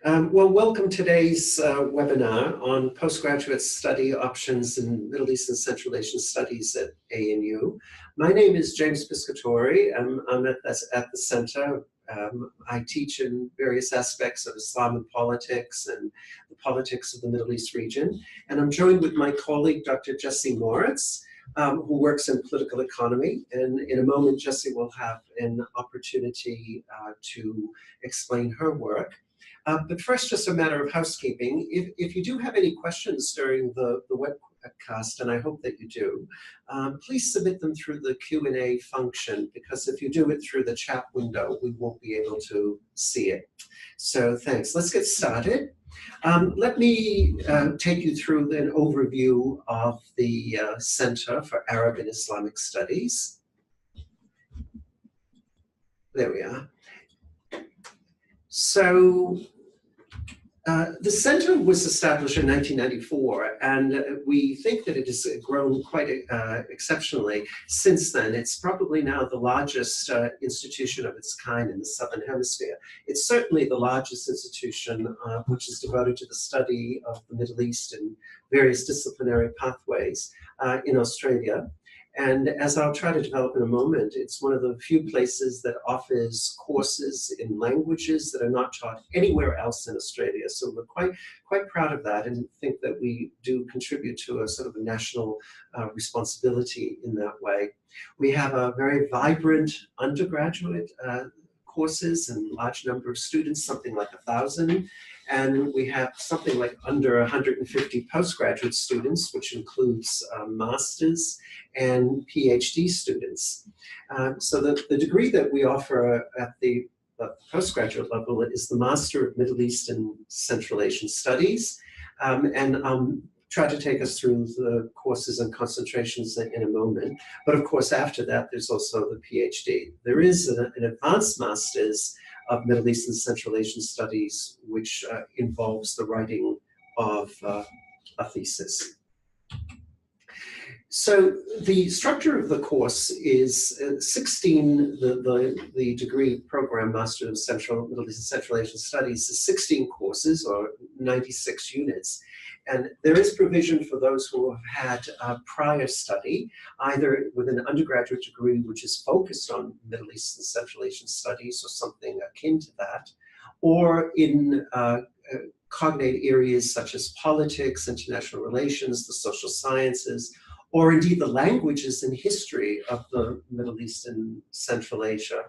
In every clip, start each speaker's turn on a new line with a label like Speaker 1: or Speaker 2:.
Speaker 1: Well, welcome to today's webinar on postgraduate study options in Middle East and Central Asian Studies at ANU. My name is James Piscatori. I'm at the center. I teach in various aspects of Islamic politics and the politics of the Middle East region. And I'm joined with my colleague, Dr. Jessie Moritz, who works in political economy. And in a moment, Jessie will have an opportunity to explain her work. But first, just a matter of housekeeping. If you do have any questions during the webcast, and I hope that you do, please submit them through the Q&A function, because if you do it through the chat window, we won't be able to see it. So thanks. Let's get started. Let me take you through an overview of the Center for Arab and Islamic Studies. There we are. So the center was established in 1994, and we think that it has grown quite exceptionally since then. It's probably now the largest institution of its kind in the Southern Hemisphere. It's certainly the largest institution which is devoted to the study of the Middle East and various disciplinary pathways in Australia. And as I'll try to develop in a moment, it's one of the few places that offers courses in languages that are not taught anywhere else in Australia. So we're quite proud of that, and think that we do contribute to a sort of a national responsibility in that way. We have a very vibrant undergraduate courses and large number of students, something like 1,000. And we have something like under 150 postgraduate students, which includes masters and PhD students. So the degree that we offer at the postgraduate level is the Master of Middle East and Central Asian Studies. And I'll try to take us through the courses and concentrations in a moment. But of course, after that, there's also the PhD. There is an advanced master's of Middle East and Central Asian Studies, which involves the writing of a thesis. So the structure of the course is 16, the degree program, Master of Middle East and Central Asian Studies, is 16 courses or 96 units. And there is provision for those who have had prior study, either with an undergraduate degree which is focused on Middle East and Central Asian Studies or something akin to that, or in cognate areas such as politics, international relations, the social sciences, or indeed the languages and history of the Middle East and Central Asia.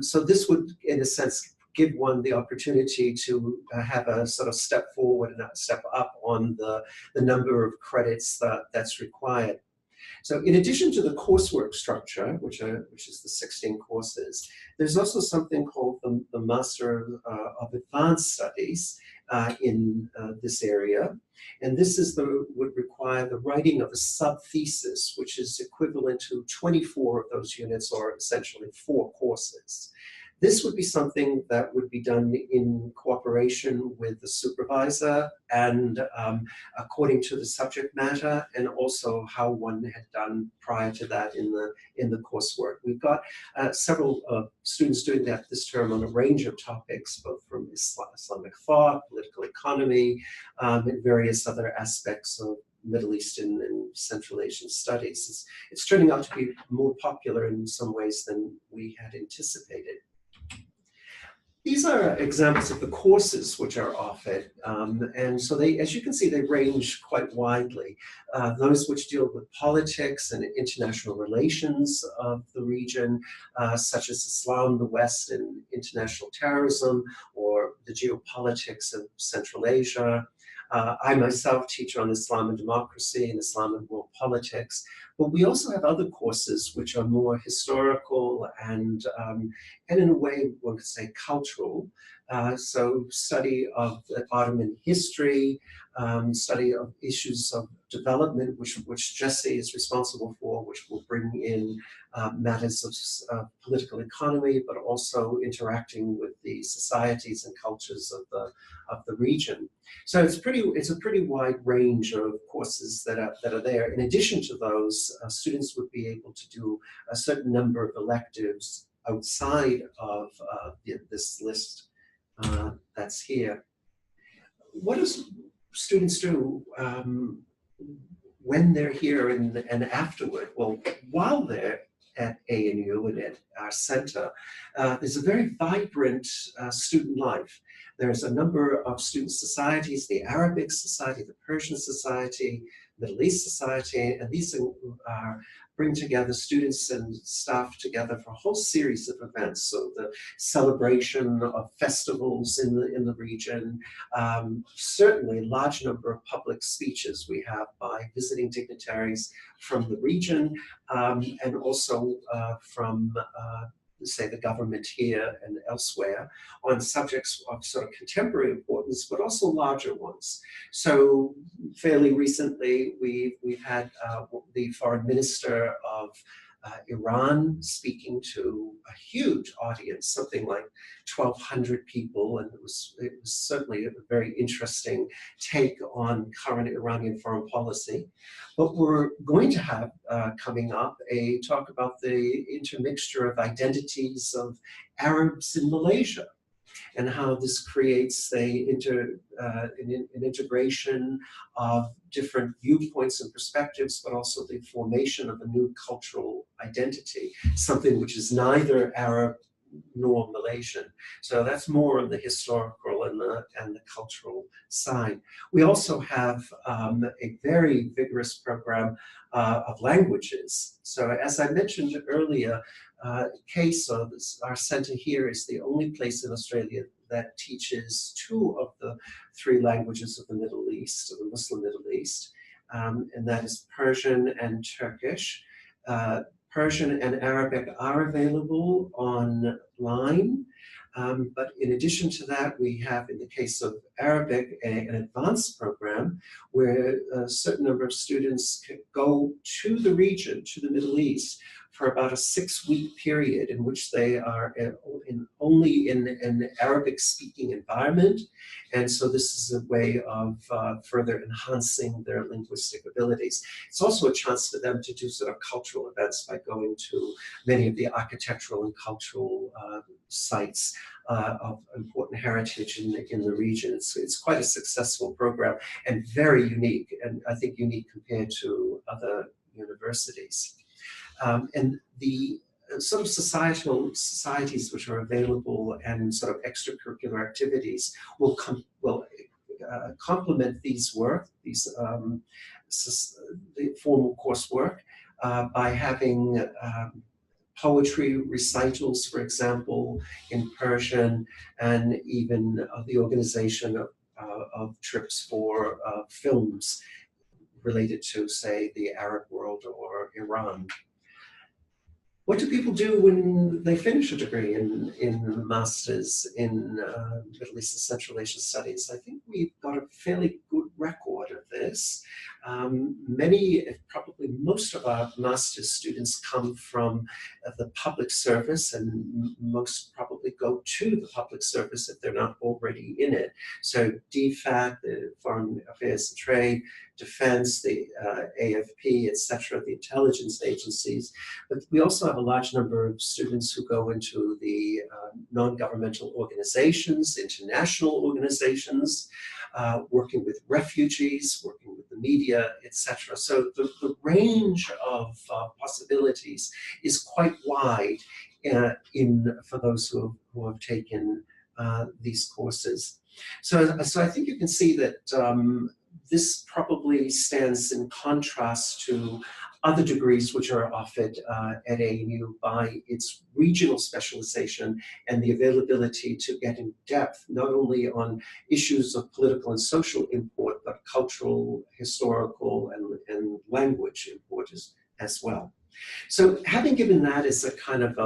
Speaker 1: So this would, in a sense, give one the opportunity to have a sort of step forward and a step up on the number of credits that's required. So in addition to the coursework structure, which is the 16 courses, there's also something called the Master of Advanced Studies in this area. And this would require the writing of a sub-thesis, which is equivalent to 24 of those units, or essentially 4 courses. This would be something that would be done in cooperation with the supervisor and according to the subject matter, and also how one had done prior to that in the coursework. We've got several students doing that this term on a range of topics, both from Islamic thought, political economy, and various other aspects of Middle Eastern and Central Asian studies. It's turning out to be more popular in some ways than we had anticipated. These are examples of the courses which are offered, and so they, as you can see, they range quite widely. Those which deal with politics and international relations of the region, such as Islam, the West, and international terrorism, or the geopolitics of Central Asia. I myself teach on Islam and democracy and Islam and world politics, but we also have other courses which are more historical and in a way, one could say, cultural. So study of Ottoman history, study of issues of development, which Jessie is responsible for, which will bring in matters of political economy, but also interacting with the societies and cultures of the region. So it's a pretty wide range of courses that are there. In addition to those, students would be able to do a certain number of electives outside of this list that's here. What does students do when they're here and afterward? Well, while they're at ANU and at our center, there's a very vibrant student life. There's a number of student societies, the Arabic Society, the Persian Society, Middle East Society, and these bring together students and staff together for a whole series of events. So the celebration of festivals in the region, certainly a large number of public speeches we have by visiting dignitaries from the region, and also from say the government here and elsewhere on subjects of sort of contemporary importance, but also larger ones. So fairly recently, we've had the foreign minister of Iran speaking to a huge audience, something like 1,200 people, and it was certainly a very interesting take on current Iranian foreign policy. But we're going to have coming up a talk about the intermixture of identities of Arabs in Malaysia, and how this creates an integration of different viewpoints and perspectives, but also the formation of a new cultural identity, something which is neither Arab nor Malaysian. So that's more on the historical and the cultural side. We also have a very vigorous program of languages. So as I mentioned earlier, CASO, our center here, is the only place in Australia that teaches 2 of the 3 languages of the Middle East, of the Muslim Middle East, and that is Persian and Turkish. Persian and Arabic are available online, but in addition to that, we have, in the case of Arabic, an advanced program where a certain number of students can go to the region, to the Middle East, for about a 6-week period in which they are only in an Arabic-speaking environment. And so this is a way of further enhancing their linguistic abilities. It's also a chance for them to do sort of cultural events by going to many of the architectural and cultural sites of important heritage in the region. It's quite a successful program and very unique, and I think unique compared to other universities. And the sort of societies which are available and sort of extracurricular activities will complement these the formal coursework by having poetry recitals, for example, in Persian, and even the organization of trips for films related to, say, the Arab world or Iran. What do people do when they finish a degree in Masters in Middle East and Central Asian Studies? I think we've got a fairly good record of this. Many, probably most of our Master's students come from the public service, and most probably go to the public service if they're not already in it. So DFAT, the Foreign Affairs and Trade, Defense, the AFP, etc., the intelligence agencies. But we also have a large number of students who go into the non-governmental organizations, international organizations, working with refugees, working with the media, etc. So the range of possibilities is quite wide for those who have taken these courses. So I think you can see that this probably stands in contrast to other degrees which are offered at ANU by its regional specialization and the availability to get in depth, not only on issues of political and social import, but cultural, historical, and language import as well. So having given that as a kind of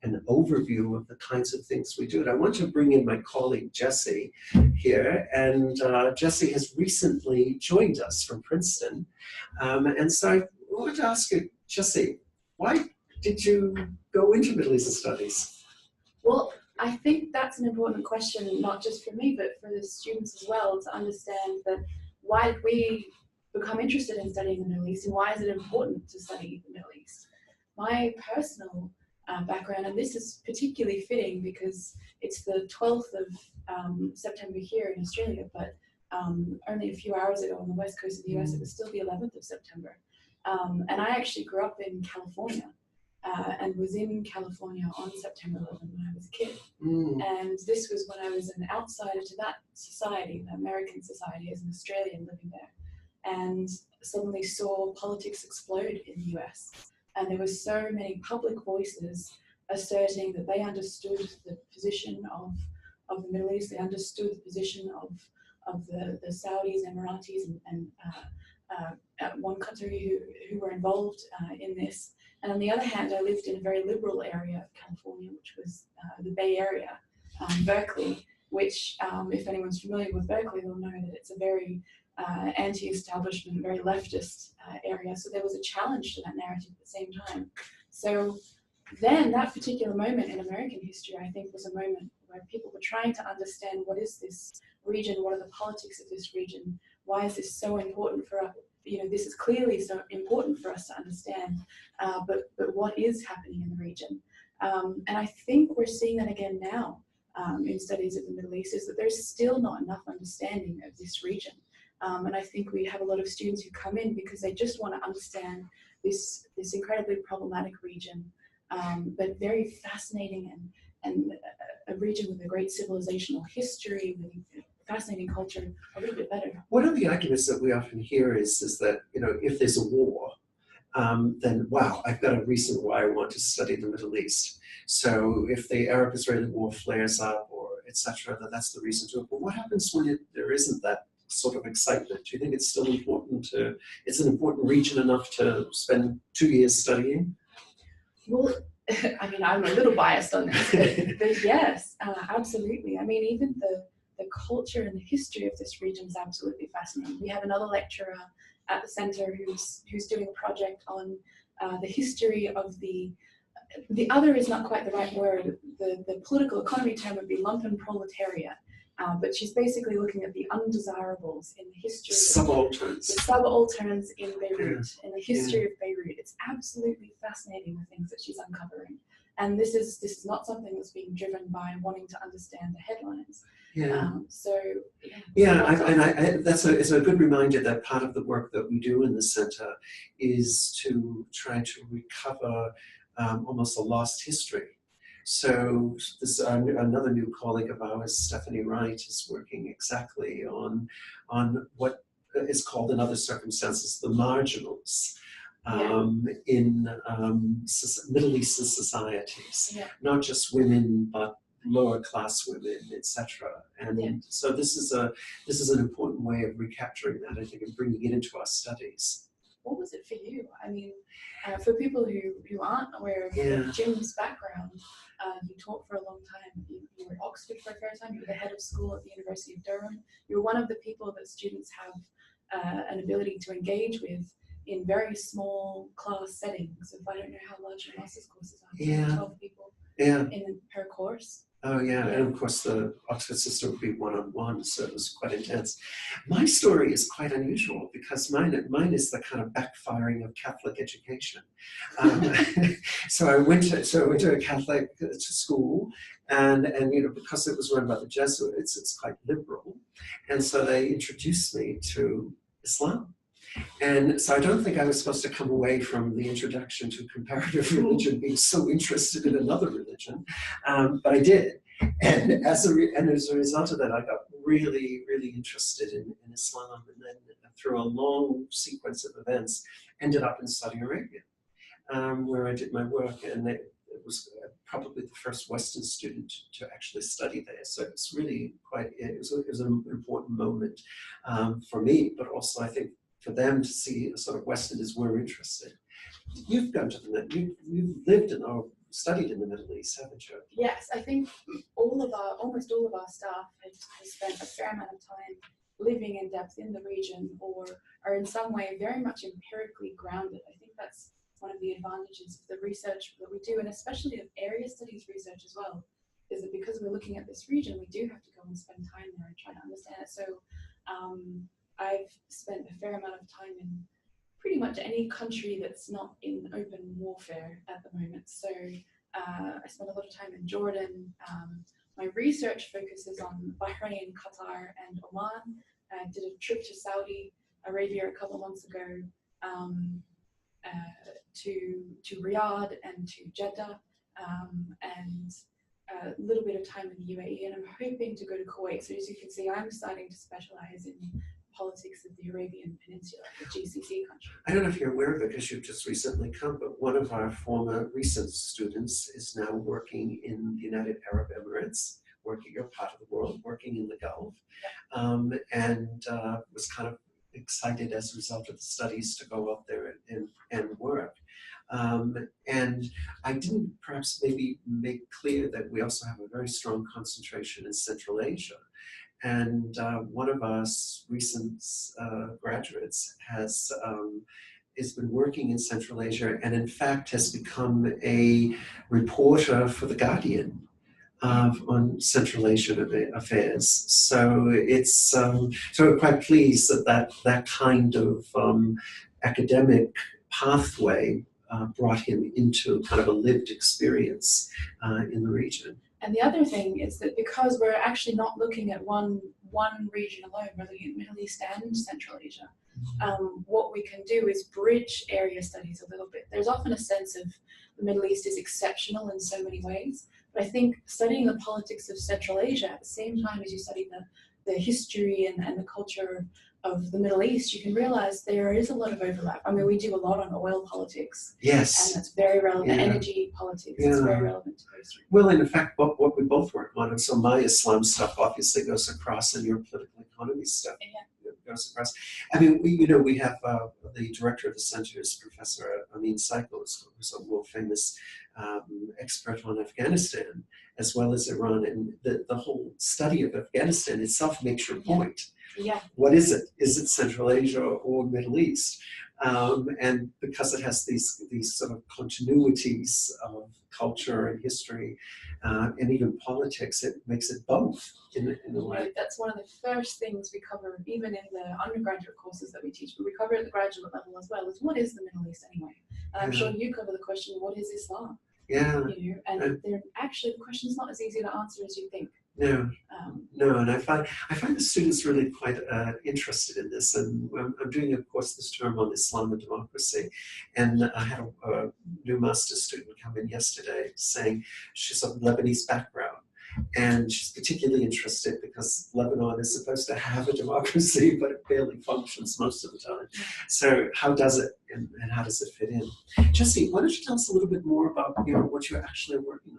Speaker 1: an overview of the kinds of things we do, I want to bring in my colleague Jessie here, and Jessie has recently joined us from Princeton, and so I wanted to ask you, Jessie, why did you go into Middle Eastern Studies?
Speaker 2: Well, I think that's an important question, not just for me, but for the students as well, to understand that why did we become interested in studying the Middle East, and why is it important to study the Middle East? My personal background, and this is particularly fitting because it's the 12th of September here in Australia, but only a few hours ago on the west coast of the US, it was still the 11th of September. And I actually grew up in California and was in California on September 11th when I was a kid. And this was when I was an outsider to that society, the American society, as an Australian living there, and suddenly saw politics explode in the US. And there were so many public voices asserting that they understood the position of the Middle East, they understood the position of the Saudis, Emiratis, and one country who were involved in this. And on the other hand, I lived in a very liberal area of California, which was the Bay Area, Berkeley, which, if anyone's familiar with Berkeley, they'll know that it's a very anti-establishment, very leftist area. So there was a challenge to that narrative at the same time. So then that particular moment in American history, I think, was a moment where people were trying to understand, what is this region? What are the politics of this region? Why is this so important for us? This is clearly so important for us to understand, but what is happening in the region? And I think we're seeing that again now in studies of the Middle East, is that there's still not enough understanding of this region. And I think we have a lot of students who come in because they just want to understand this incredibly problematic region, but very fascinating and a region with a great civilizational history, with fascinating culture, a little bit better.
Speaker 1: One of the arguments that we often hear is that, if there's a war, then wow, I've got a reason why I want to study the Middle East. So if the Arab-Israeli war flares up, or etc., that's the reason to it. But what happens when there isn't that sort of excitement? Do you think it's still important it's an important region enough to spend 2 years studying?
Speaker 2: Well, I mean, I'm a little biased on this, but yes, absolutely. I mean, even the culture and the history of this region is absolutely fascinating. We have another lecturer at the center who's doing a project on the history of the other is not quite the right word. The political economy term would be lumpenproletariat. But she's basically looking at the undesirables in the history.
Speaker 1: Subalterns.
Speaker 2: The subalterns in Beirut, in the history of Beirut. It's absolutely fascinating, the things that she's uncovering. And this is not something that's being driven by wanting to understand the headlines. It's a good reminder that part of the work that we do in the center is to try to recover almost a lost history. So this another new colleague of ours, Stephanie Wright, is working exactly on what is called in other circumstances the marginals in Middle Eastern societies, not just women but lower class women, etc. And so this is an important way of recapturing that, I think, and bringing it into our studies. What was it for you? I mean, for people who aren't aware of Jim's background, you taught for a long time. You were at Oxford for a fair time. You were the head of school at the University of Durham. You were one of the people that students have an ability to engage with in very small class settings. If I don't know how large your master's courses are, 12 people in per course.
Speaker 1: Oh yeah, and of course the Oxford system would be one-on-one, so it was quite intense. My story is quite unusual because mine is the kind of backfiring of Catholic education. So I went to a Catholic school, and because it was run by the Jesuits, it's quite liberal, and so they introduced me to Islam. And so I don't think I was supposed to come away from the introduction to comparative religion being so interested in another religion, but I did. And as a result of that, I got really, really interested in Islam, and then through a long sequence of events, ended up in Saudi Arabia, where I did my work, and it was probably the first Western student to actually study there. So it's really it was an important moment for me, but also I think for them to see sort of Westerners were interested. You've gone to you've lived or studied in the Middle East, haven't you?
Speaker 2: Yes, I think almost all of our staff has spent a fair amount of time living in depth in the region, or are in some way very much empirically grounded. I think that's one of the advantages of the research that we do, and especially of area studies research as well, is that because we're looking at this region, we do have to go and spend time there and try to understand it. So I've spent a fair amount of time in pretty much any country that's not in open warfare at the moment. So I spent a lot of time in Jordan. My research focuses on Bahrain, Qatar, and Oman. I did a trip to Saudi Arabia a couple of months ago, to Riyadh and to Jeddah, and a little bit of time in the UAE, and I'm hoping to go to Kuwait. So as you can see, I'm starting to specialize in politics of the Arabian Peninsula, the GCC country.
Speaker 1: I don't know if you're aware of it because you've just recently come, but one of our former recent students is now working in the United Arab Emirates, working your part of the world, working in the Gulf, and was kind of excited as a result of the studies to go up there and work. And I didn't perhaps maybe make clear that we also have a very strong concentration in Central Asia. And one of our recent graduates has been working in Central Asia and in fact has become a reporter for The Guardian on Central Asian affairs. So it's so we're quite pleased that kind of academic pathway brought him into kind of a lived experience in the region.
Speaker 2: And the other thing is that because we're actually not looking at one region alone, we're looking at Middle East and Central Asia, what we can do is bridge area studies a little bit. There's often a sense of the Middle East is exceptional in so many ways, but I think studying the politics of Central Asia at the same time as you study the history and the culture of the Middle East, you can realize there is a lot of overlap. I mean, we do a lot on oil politics.
Speaker 1: Yes.
Speaker 2: And that's very relevant. Yeah. Energy politics is very relevant to those three.
Speaker 1: Well, and in fact, what we both work on, and so my Islam stuff obviously goes across, and your political economy stuff goes across. I mean, we have the director of the center is Professor Amin Saikal, who's a world famous expert on Afghanistan, as well as Iran, and the whole study of Afghanistan itself makes your point.
Speaker 2: Yeah.
Speaker 1: What is it? Is it Central Asia or Middle East? And because it has these sort of continuities of culture and history and even politics, it makes it both in a way.
Speaker 2: That's one of the first things we cover, even in the undergraduate courses that we teach, but we cover at the graduate level as well, is what is the Middle East anyway? And I'm sure you cover the question, what is Islam?
Speaker 1: Yeah.
Speaker 2: And actually the question is not as easy to answer as you think.
Speaker 1: No, and I find the students really quite interested in this, and I'm doing a course this term on Islam and democracy, and I had a new master's student come in yesterday saying she's of Lebanese background, and she's particularly interested because Lebanon is supposed to have a democracy, but it barely functions most of the time. So how does it, and how does it fit in? Jessie, why don't you tell us a little bit more about what you're actually working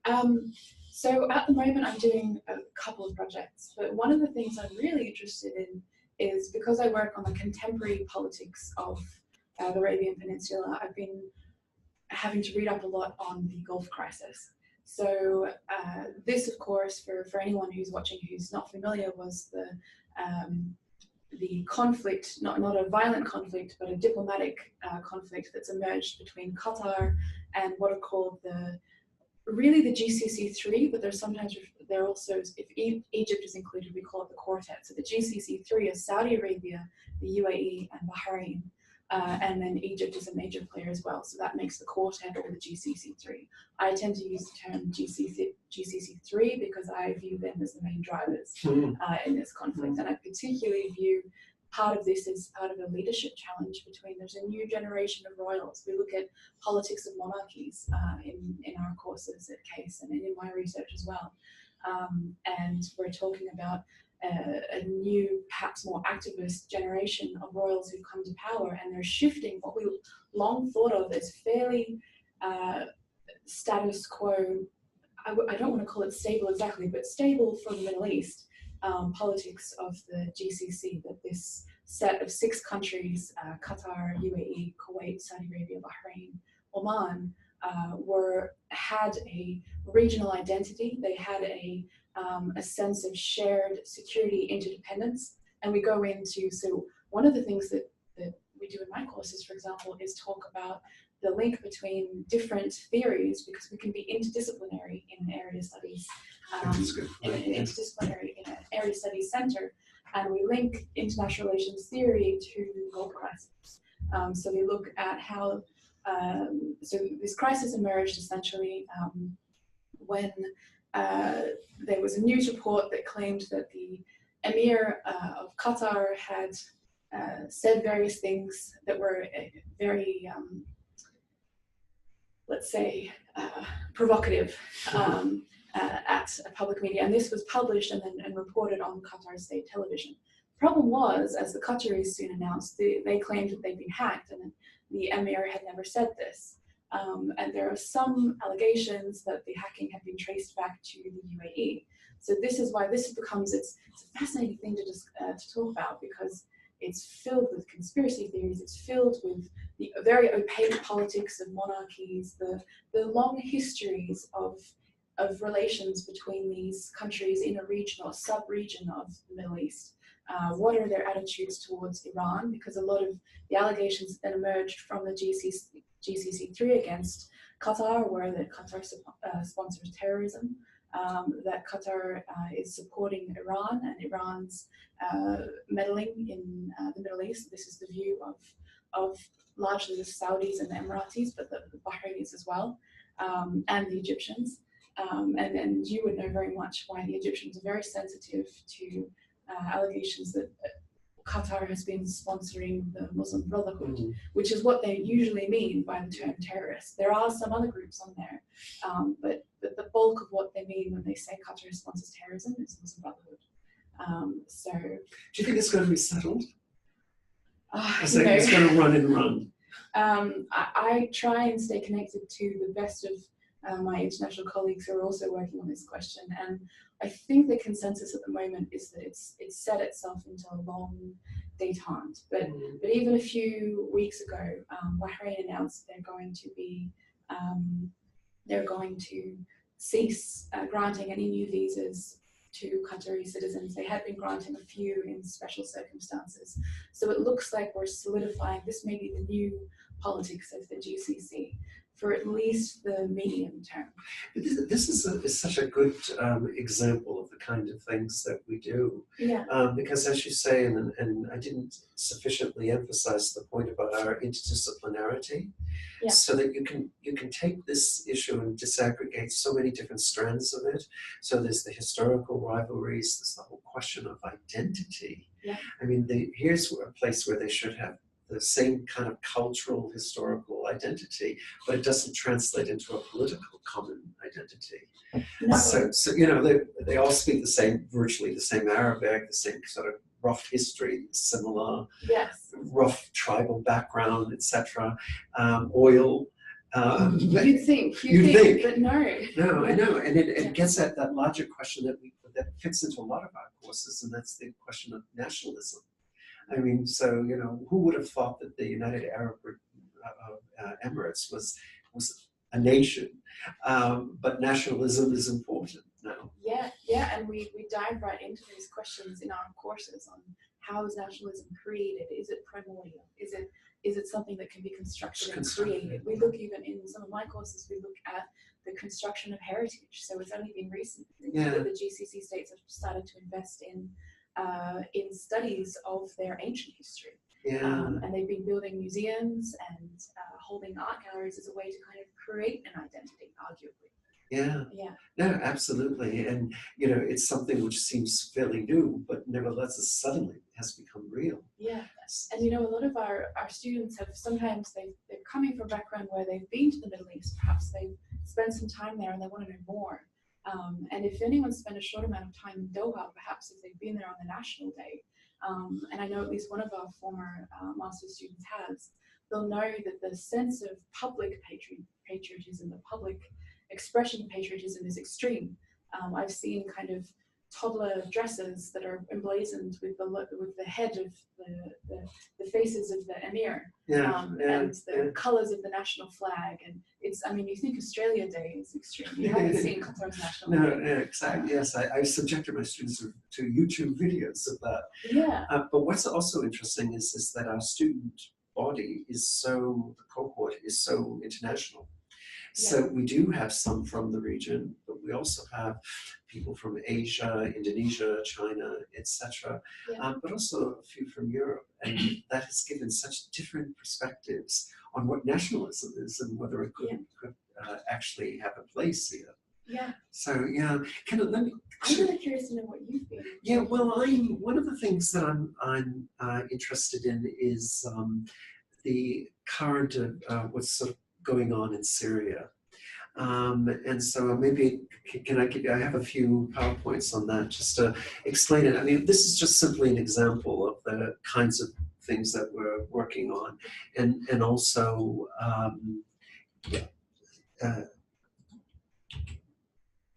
Speaker 1: on?
Speaker 2: So at the moment I'm doing a couple of projects, but one of the things I'm really interested in is because I work on the contemporary politics of the Arabian Peninsula, I've been having to read up a lot on the Gulf crisis. So this, of course, for anyone who's watching who's not familiar, was the conflict, not a violent conflict, but a diplomatic conflict that's emerged between Qatar and what are called really the GCC3, but they're also, if Egypt is included, we call it the Quartet. So the GCC3 is Saudi Arabia, the UAE, and Bahrain, and then Egypt is a major player as well. So that makes the Quartet or the GCC3. I tend to use the term GCC3 because I view them as the main drivers in this conflict, and I particularly view part of this is part of a leadership challenge there's a new generation of royals. We look at politics of monarchies in our courses at CASE and in my research as well. And we're talking about a new, perhaps more activist generation of royals who've come to power, and they're shifting what we long thought of as fairly status quo. I don't want to call it stable exactly, but stable for the Middle East. Politics of the GCC, that this set of 6 countries, Qatar, UAE, Kuwait, Saudi Arabia, Bahrain, Oman, had a regional identity. They had a sense of shared security interdependence. And we go into, so one of the things that we do in my courses, for example, is talk about the link between different theories, because we can be interdisciplinary in area studies, interdisciplinary in an area studies center, and we link international relations theory to the Gulf crisis. So we look at how So this crisis emerged essentially when there was a news report that claimed that the Emir of Qatar had said various things that were very, let's say, provocative at a public media, and this was published and reported on Qatar state television. The problem was, as the Qataris soon announced, they claimed that they'd been hacked, and the Emir had never said this. And there are some allegations that the hacking had been traced back to the UAE. So this is why this becomes, it's a fascinating thing to talk about, because it's filled with conspiracy theories, it's filled with the very opaque politics of monarchies, the long histories of relations between these countries in a region or sub-region of the Middle East. What are their attitudes towards Iran? Because a lot of the allegations that emerged from the GCC3 against Qatar were that Qatar sponsors terrorism, that Qatar is supporting Iran and Iran's meddling in the Middle East. This is the view of largely the Saudis and the Emiratis, but the Bahrainis as well, and the Egyptians. And you would know very much why the Egyptians are very sensitive to allegations that Qatar has been sponsoring the Muslim Brotherhood, which is what they usually mean by the term terrorist. There are some other groups on there, but the bulk of what they mean when they say Qatar sponsors terrorism is Muslim Brotherhood. So, do
Speaker 1: you think it's going to be settled?
Speaker 2: I
Speaker 1: think it's going to run and run.
Speaker 2: I try and stay connected to the best of my international colleagues who are also working on this question, and I think the consensus at the moment is that it's set itself into a long détente. But even a few weeks ago, Bahrain announced they're going to cease granting any new visas to Qatari citizens. They had been granting a few in special circumstances. So it looks like we're solidifying, this may be the new politics of the GCC for at least the medium term.
Speaker 1: This is such a good example of the kind of things that we do.
Speaker 2: Yeah.
Speaker 1: Because as you say, and I didn't sufficiently emphasize the point about our interdisciplinarity,
Speaker 2: yeah.
Speaker 1: So that you can take this issue and disaggregate so many different strands of it. So there's the historical rivalries, there's the whole question of identity.
Speaker 2: Yeah.
Speaker 1: I mean, here's a place where they should have the same kind of cultural, historical identity, but it doesn't translate into a political common identity.
Speaker 2: No.
Speaker 1: So you know, they all speak virtually the same Arabic, the same sort of rough history, similar,
Speaker 2: yes.
Speaker 1: rough tribal background, etc. Oil.
Speaker 2: You'd think, but no.
Speaker 1: No, I know, and it gets at that larger question that fits into a lot of our courses, and that's the question of nationalism. I mean, so, you know, who would have thought that the United Arab Emirates was a nation? But nationalism is important now.
Speaker 2: Yeah, and we dive right into these questions in our courses on how is nationalism created? Is it primordial? Is it something that can be constructed and created? We look, even in some of my courses, we look at the construction of heritage. So it's only been recently that the GCC states have started to invest in studies of their ancient history. And they've been building museums and holding art galleries as a way to kind of create an identity, arguably.
Speaker 1: Yeah. No, absolutely. And, you know, it's something which seems fairly new, but nevertheless, suddenly has become real.
Speaker 2: Yeah. And, you know, a lot of our students have sometimes they're coming from a background where they've been to the Middle East, perhaps they've spent some time there and they want to know more. And if anyone spent a short amount of time in Doha, perhaps if they've been there on the National Day, and I know at least one of our former master's students has, they'll know that the sense of public patriotism, the public expression of patriotism is extreme. I've seen kind of toddler dresses that are emblazoned with the head of the faces of the emir, and the colours of the national flag, and it's, I mean, you think Australia Day is extreme. You haven't seen Qatar's national Day.
Speaker 1: No, exactly. Yes, I subjected my students to YouTube videos of that.
Speaker 2: Yeah.
Speaker 1: But what's also interesting is that our student body the cohort is so international. So we do have some from the region, but we also have people from Asia, Indonesia, China, etc., but also a few from Europe. And that has given such different perspectives on what nationalism is and whether it could actually have a place here.
Speaker 2: Yeah.
Speaker 1: So yeah, let me.
Speaker 2: I'm really curious to know what you think.
Speaker 1: Yeah, well, one of the things that I'm interested in is the current what's sort of going on in Syria. And so maybe I have a few PowerPoints on that just to explain it. I mean, this is just simply an example of the kinds of things that we're working on, and also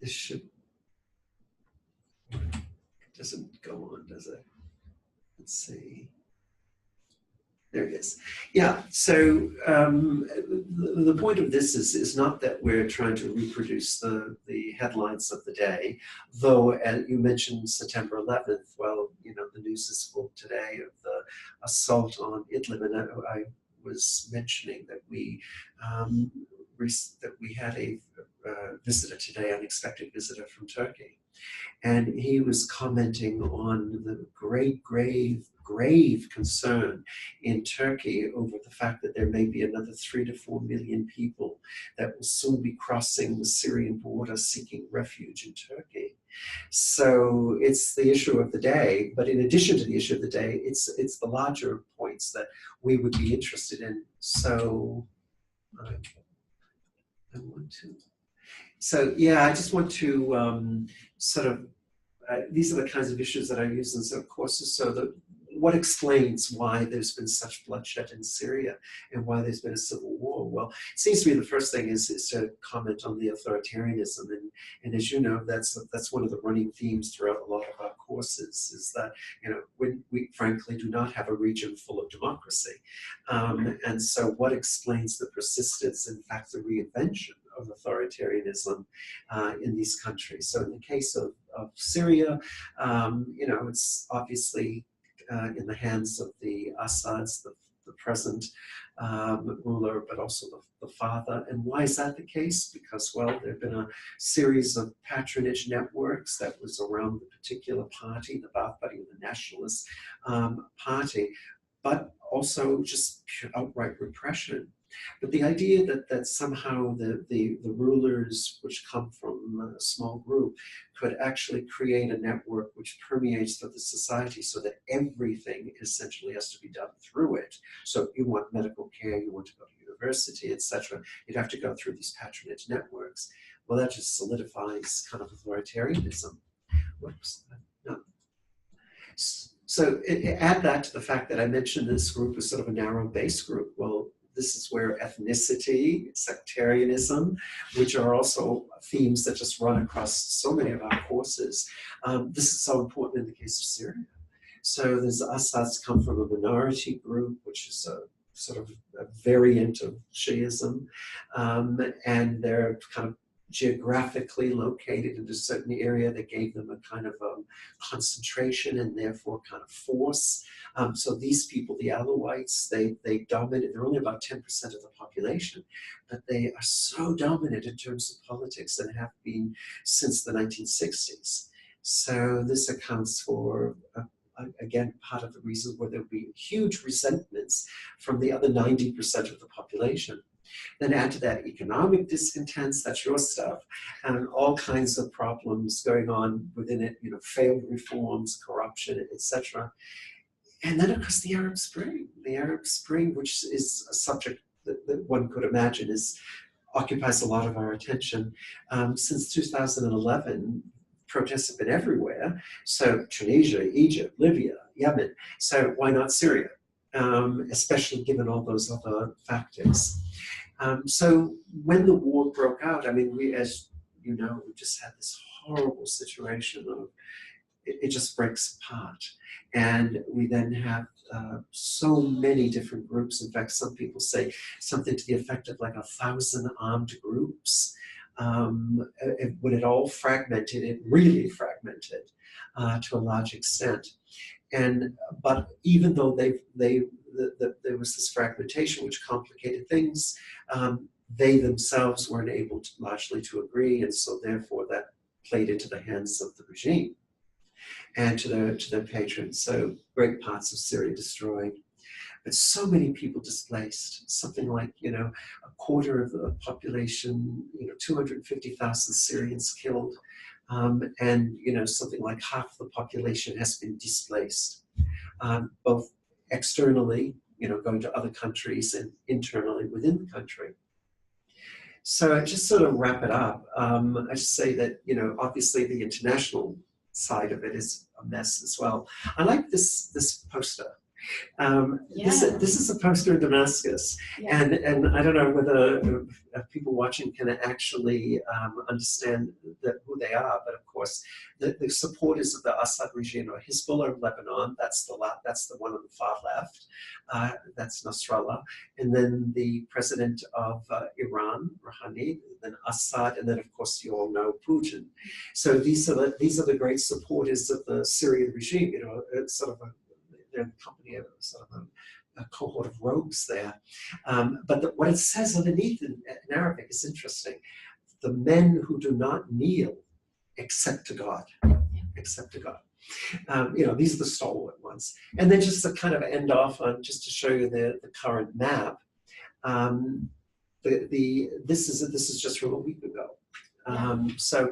Speaker 1: this should doesn't go on, does it? Let's see. There it is. Yeah, so the point of this is not that we're trying to reproduce the headlines of the day, though you mentioned September 11th. Well, you know, the news is full today of the assault on Idlib, and I was mentioning that we had a visitor today, unexpected visitor from Turkey. And he was commenting on the grave concern in Turkey over the fact that there may be another 3 to 4 million people that will soon be crossing the Syrian border seeking refuge in Turkey. So it's the issue of the day, but in addition to the issue of the day, it's the larger points that we would be interested in. So I want to. So yeah, I just want to sort of, these are the kinds of issues that I use in some courses, so that what explains why there's been such bloodshed in Syria and why there's been a civil war? Well, it seems to me the first thing is to comment on the authoritarianism, and as you know, that's one of the running themes throughout a lot of our courses, is that, you know, we frankly do not have a region full of democracy, and so what explains the persistence, in fact, the reinvention of authoritarianism in these countries? So in the case of Syria, you know, it's obviously in the hands of the Assads, the present ruler, but also the father. And why is that the case? Because, well, there have been a series of patronage networks that was around the particular party, the Ba'ath Party, the Nationalist Party, but also just outright repression. But the idea that somehow the rulers, which come from a small group, could actually create a network which permeates through the society so that everything essentially has to be done through it. So if you want medical care, you want to go to university, etc., you'd have to go through these patronage networks. Well, that just solidifies kind of authoritarianism. Whoops, no. So add that to the fact that I mentioned this group is sort of a narrow base group. Well, this is where ethnicity, sectarianism, which are also themes that just run across so many of our courses. This is so important in the case of Syria. So there's Assads come from a minority group, which is a sort of a variant of Shiism, and they're kind of geographically located in a certain area that gave them a kind of concentration and therefore kind of force. So these people, the Alawites, they dominate. They're only about 10% of the population, but they are so dominant in terms of politics and have been since the 1960s. So this accounts for, again, part of the reason where there'll be huge resentments from the other 90% of the population. Then add to that economic discontents, that's your stuff, and all kinds of problems going on within it, you know, failed reforms, corruption, etc. And then, of course, the Arab Spring, which is a subject that one could imagine occupies a lot of our attention. Since 2011, protests have been everywhere. So Tunisia, Egypt, Libya, Yemen. So why not Syria? Especially given all those other factors. So when the war broke out, I mean, we, as you know, we just had this horrible situation of it just breaks apart. And we then have so many different groups. In fact, some people say something to the effect of like 1,000 armed groups. When it all fragmented, it really fragmented to a large extent. But even though there was this fragmentation which complicated things, they themselves weren't able largely to agree, and so therefore that played into the hands of the regime and to their patrons. So great parts of Syria destroyed. but so many people displaced, something like, a quarter of the population, 250,000 Syrians killed, and, something like half the population has been displaced, both externally, going to other countries, and internally within the country. So I just sort of wrap it up. I just say that, obviously the international side of it is a mess as well. I like this poster. This is a poster in Damascus, and I don't know whether people watching can actually understand who they are, but of course the supporters of the Assad regime are Hezbollah of Lebanon. That's the one on the far left. That's Nasrallah, and then the president of Iran, Rouhani, then Assad, and then of course you all know Putin. So these are the great supporters of the Syrian regime. It's sort of they're the company of sort of a cohort of rogues there. But what it says underneath in Arabic is interesting. The men who do not kneel except to God, except to God. These are the stalwart ones. And then just to kind of end off on, just to show you the current map, this is just from a week ago. So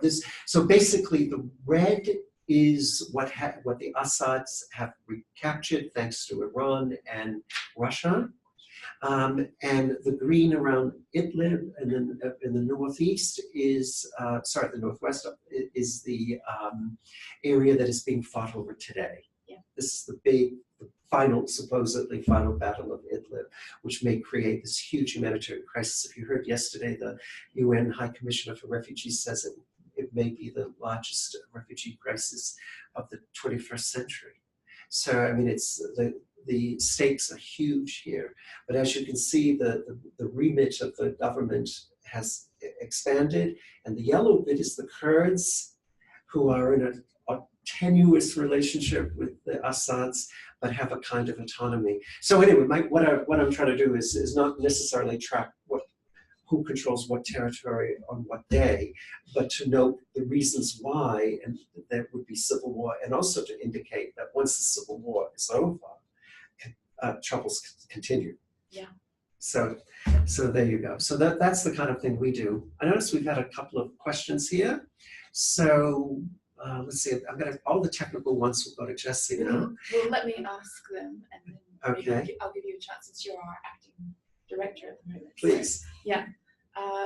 Speaker 1: basically the red is what the Assads have recaptured thanks to Iran and Russia, and the green around Idlib, and then in the northeast is the northwest is the area that is being fought over today. This is the supposedly final battle of Idlib, which may create this huge humanitarian crisis. If you heard yesterday, the UN High Commissioner for Refugees says it may be the largest refugee crisis of the 21st century. So, I mean, the stakes are huge here. But as you can see, the remit of the government has expanded, and the yellow bit is the Kurds, who are in a tenuous relationship with the Assads, but have a kind of autonomy. So anyway, what I'm trying to do is not necessarily track who controls what territory on what day, but to note the reasons why, and there would be civil war, and also to indicate that once the civil war is over, troubles continue.
Speaker 2: Yeah.
Speaker 1: So there you go. So that's the kind of thing we do. I notice we've had a couple of questions here. So let's see. All the technical ones will go to Jessie now.
Speaker 2: Well, let me ask them, and then
Speaker 1: okay.
Speaker 2: I'll give you a chance since you're our acting director at the moment.
Speaker 1: Please.
Speaker 2: So, yeah.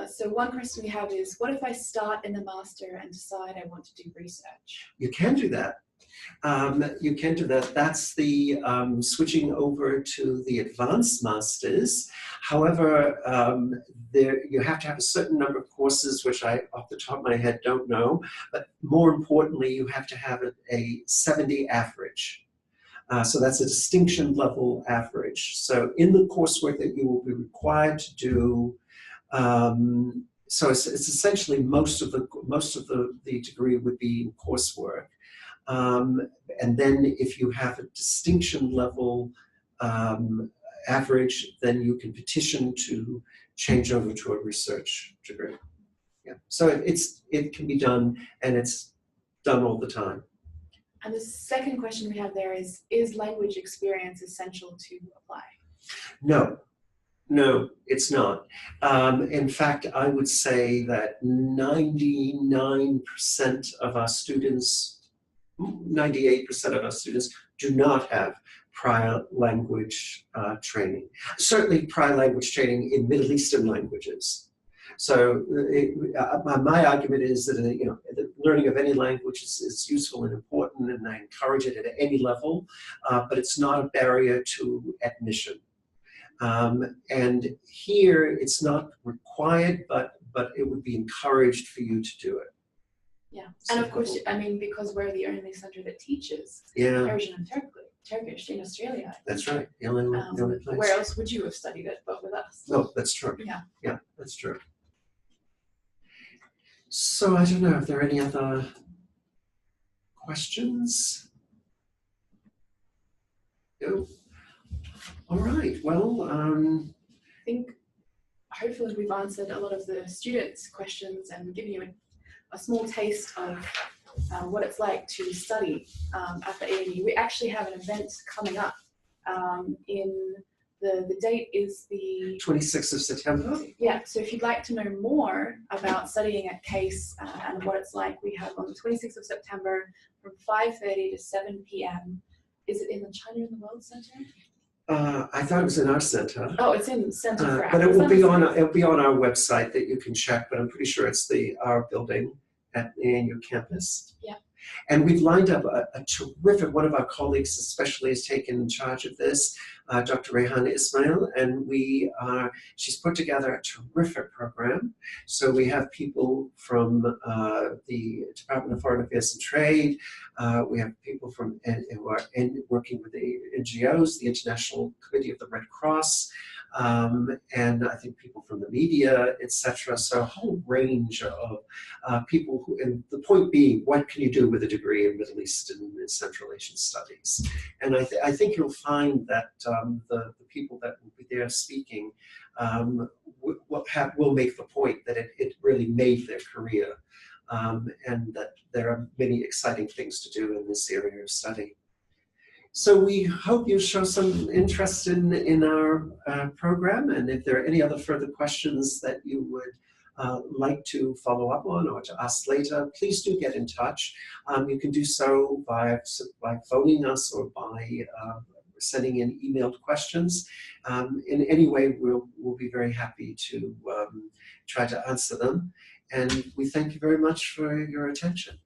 Speaker 2: So one question we have is, what if I start in the master and decide I want to do research?
Speaker 1: You can do that. You can do that. That's the switching over to the advanced masters. However, you have to have a certain number of courses, which I, off the top of my head, don't know. But more importantly, you have to have a 70 average. So that's a distinction level average. So in the coursework that you will be required to do, so it's essentially most of the degree would be in coursework. And then if you have a distinction level average, then you can petition to change over to a research degree. Yeah. So it can be done, and it's done all the time.
Speaker 2: And the second question we have there is language experience essential to apply?
Speaker 1: No, it's not. In fact, I would say that 99% of our students, 98% of our students do not have prior language training. Certainly prior language training in Middle Eastern languages. So my argument is that the learning of any language is useful and important, and I encourage it at any level, but it's not a barrier to admission. And here it's not required, but it would be encouraged for you to do it.
Speaker 2: Yeah, and of course, I mean, because we're the only center that teaches Persian and Turkish in Australia.
Speaker 1: That's right. The only place.
Speaker 2: Where else would you have studied it but with us?
Speaker 1: No, that's true.
Speaker 2: Yeah,
Speaker 1: that's true. So I don't know if there are any other questions. No. All right. Well,
Speaker 2: I think hopefully we've answered a lot of the students' questions and given you a small taste of what it's like to study at the ANU. We actually have an event coming up in The date is the
Speaker 1: 26th of September.
Speaker 2: Yeah, so if you'd like to know more about studying at CASE and what it's like, we have on the 26th of September from 5:30 to 7 p.m. Is it in the China in the World Center?
Speaker 1: I thought it was in our center.
Speaker 2: Oh, it's in the Center for
Speaker 1: but it
Speaker 2: African
Speaker 1: will be on
Speaker 2: Studies.
Speaker 1: it'll be on our website that you can check. But I'm pretty sure it's our building in your campus.
Speaker 2: Yeah.
Speaker 1: And we've lined up a terrific, one of our colleagues especially has taken charge of this, Dr. Rehan Ismail, and she's put together a terrific program. So we have people from the Department of Foreign Affairs and Trade, we have people from who are working with the NGOs, the International Committee of the Red Cross, and I think people from the media, etc. So a whole range of people who, and the point being, what can you do with a degree in Middle East and Central Asian Studies? And I think you'll find that the people that will be there speaking will make the point that it really made their career, and that there are many exciting things to do in this area of study. So we hope you show some interest in our program, and if there are any other further questions that you would like to follow up on or to ask later, please do get in touch. You can do so by phoning us or by sending in emailed questions. In any way, we'll be very happy to try to answer them. And we thank you very much for your attention.